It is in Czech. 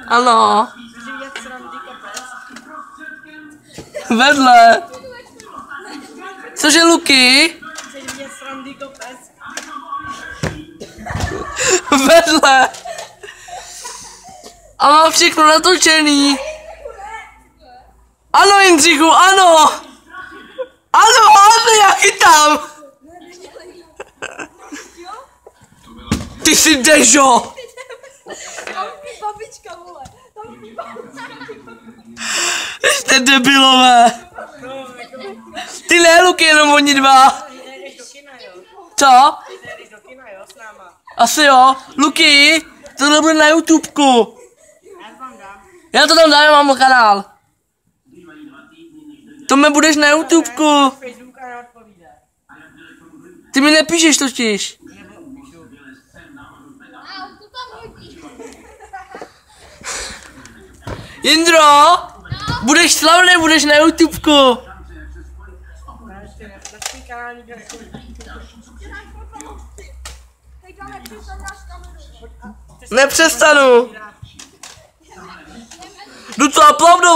Ano. Vedle. Cože, Luky? Vedle. A mám všechno natočený. Ano, Jindřichu, ano. Ano, já chytám. Ty jsi Dežo. Babička, vole. Jste debilové. Ty ne, Luky, jenom oni dva. Co? Asi jo. Luky, tohle bude na YouTubeku. Já to tam dám, mám kanál. To mě budeš na YouTubeku. Ty mi nepíšeš totiž. Jindro, budeš slavný, budeš na YouTubeku. Nepřestanu. Jdu to aplaudovat.